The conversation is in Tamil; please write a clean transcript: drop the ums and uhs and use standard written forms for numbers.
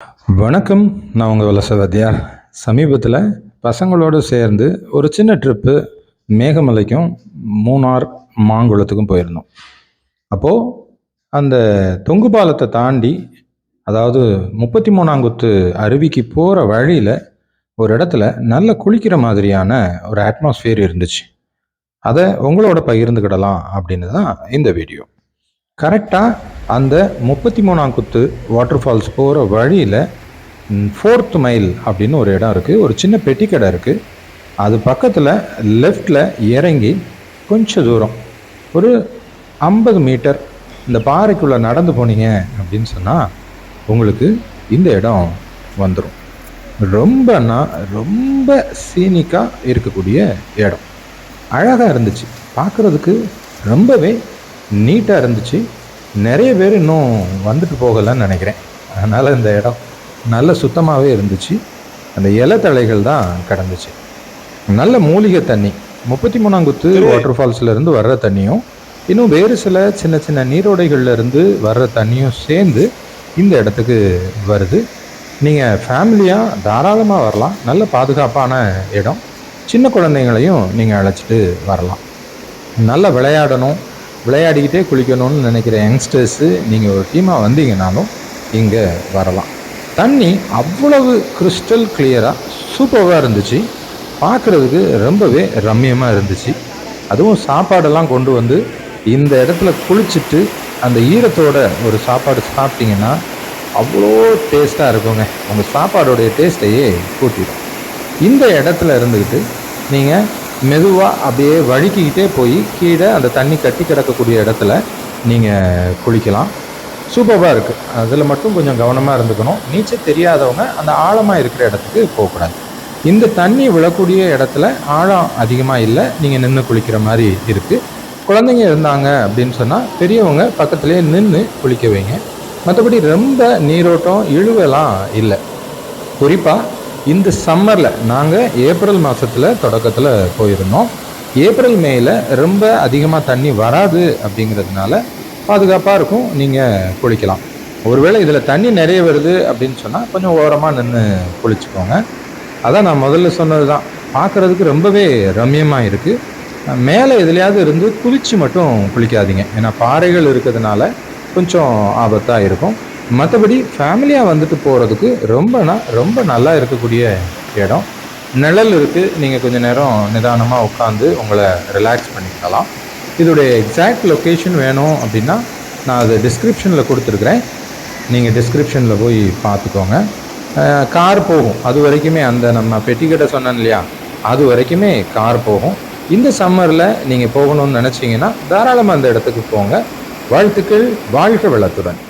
வணக்கம். நான் உங்கள் வலசவாத்தியார். சமீபத்தில் பசங்களோடு சேர்ந்து ஒரு சின்ன ட்ரிப்பு மேகமலைக்கும் மூணார் மாங்குளத்துக்கும் போயிருந்தோம். அப்போது அந்த தொங்கு பாலத்தை தாண்டி, அதாவது 33ஆங்குத்து அருவிக்கு போகிற வழியில் ஒரு இடத்துல நல்ல குளிக்கிற மாதிரியான ஒரு அட்மாஸ்ஃபியர் இருந்துச்சு. அதை உங்களோட பகிர்ந்துக்கிடலாம் அப்படின்னு தான் இந்த வீடியோ. கரெக்டாக அந்த 33ஆங்குத்து வாட்டர் ஃபால்ஸ் போகிற வழியில் 4th மைல் அப்படின்னு ஒரு இடம் இருக்குது. ஒரு சின்ன பெட்டி கடை இருக்குது. அது பக்கத்தில் லெஃப்டில் இறங்கி கொஞ்சம் தூரம் ஒரு 50 மீட்டர் இந்த பாறைக்குள்ளே நடந்து போனீங்க அப்படின்னு சொன்னால் உங்களுக்கு இந்த இடம் வந்துடும். ரொம்ப சீனிக்காக இருக்கக்கூடிய இடம். அழகாக இருந்துச்சு, பார்க்குறதுக்கு ரொம்பவே நீட்டாக இருந்துச்சு. நிறைய பேர் இன்னும் வந்துட்டு போகலைன்னு நினைக்கிறேன். அதனால் இந்த இடம் நல்ல சுத்தமாகவே இருந்துச்சு. அந்த இலைத்தழைகள் தான் கிடந்துச்சு. நல்ல மூலிகை தண்ணி. 33ஆங்குத்து வாட்டர் ஃபால்ஸ்லேருந்து வர்ற தண்ணியும் இன்னும் வேறு சில சின்ன சின்ன நீரோடைகள்லேருந்து வர்ற தண்ணியும் சேர்ந்து இந்த இடத்துக்கு வருது. நீங்கள் ஃபேமிலியாக தாராளமாக வரலாம். நல்ல பாதுகாப்பான இடம். சின்ன குழந்தைங்களையும் நீங்கள் அழைச்சிட்டு வரலாம். நல்லா விளையாடிக்கிட்டே குளிக்கணும்னு நினைக்கிற யங்ஸ்டர்ஸு நீங்கள் ஒரு டீமாக வந்தீங்கன்னாலும் இங்கே வரலாம். தண்ணி அவ்வளவு கிறிஸ்டல் கிளியராக சூப்பராக இருந்துச்சு. பார்க்குறதுக்கு ரொம்பவே ரம்மியமாக இருந்துச்சு. அதுவும் சாப்பாடெல்லாம் கொண்டு வந்து இந்த இடத்துல குளிச்சுட்டு அந்த ஈரத்தோட ஒரு சாப்பாடு சாப்பிட்டீங்கன்னா அவ்வளோ டேஸ்ட்டாக இருக்குங்க. உங்கள் சாப்பாடோடைய டேஸ்ட்டையே கூட்டிடும். இந்த இடத்துல இருந்துக்கிட்டு நீங்கள் மெதுவாக அப்படியே வழுக்கிக்கிட்டே போய் கீழே அந்த தண்ணி கட்டி கிடக்கக்கூடிய இடத்துல நீங்கள் குளிக்கலாம். சூப்பராக இருக்குது. அதில் மட்டும் கொஞ்சம் கவனமாக இருந்துக்கணும். நீச்சல் தெரியாதவங்க அந்த ஆழமாக இருக்கிற இடத்துக்கு போகக்கூடாது. இந்த தண்ணி விழக்கூடிய இடத்துல ஆழம் அதிகமாக இல்லை. நீங்கள் நின்று குளிக்கிற மாதிரி இருக்குது. குழந்தைங்க இருந்தாங்க அப்படின்னு சொன்னால் பெரியவங்க பக்கத்துலேயே நின்று குளிக்க வைங்க. மற்றபடி ரொம்ப நீரோட்டம் இழுவெல்லாம் இல்லை. குறிப்பாக இந்த சம்மரில் நாங்கள் ஏப்ரல் மாதத்தில் தொடக்கத்தில் போயிருந்தோம். ஏப்ரல் மேயில் ரொம்ப அதிகமாக தண்ணி வராது. அப்படிங்கிறதுனால பாதுகாப்பாக இருக்கும். நீங்கள் குளிக்கலாம். ஒருவேளை இதில் தண்ணி நிறைய வருது அப்படின்னு சொன்னால் கொஞ்சம் ஓரமாக நின்று குளிச்சுக்கோங்க. அதான் நான் முதல்ல சொன்னது தான். பார்க்குறதுக்கு ரொம்பவே ரம்மியமாக இருக்குது. மேலே எதுலையாவது இருந்து குதிச்சு மட்டும் குளிக்காதீங்க. ஏன்னா பாறைகள் இருக்கிறதுனால கொஞ்சம் ஆபத்தாக இருக்கும். மற்றபடி ஃபேமிலியாக வந்துட்டு போகிறதுக்கு ரொம்ப நல்லா இருக்கக்கூடிய இடம். நிழல் இருக்குது. நீங்கள் கொஞ்சம் நேரம் நிதானமாக உட்காந்து உங்களை ரிலாக்ஸ் பண்ணிக்கலாம். இதோடைய எக்ஸாக்ட் லொக்கேஷன் வேணும் அப்படின்னா நான் அதை டிஸ்கிரிப்ஷனில் கொடுத்துருக்குறேன். நீங்கள் டிஸ்கிரிப்ஷனில் போய் பார்த்துக்கோங்க. கார் போகும். அது வரைக்குமே அந்த நம்ம பெட்டிக்கடை சொன்னேன் இல்லையா, அது வரைக்குமே கார் போகும். இந்த சம்மரில் நீங்கள் போகணும்னு நினச்சிங்கன்னா தாராளமாக அந்த இடத்துக்கு போங்க. வாழ்த்துக்கள். வாழ்க வளத்துடன்.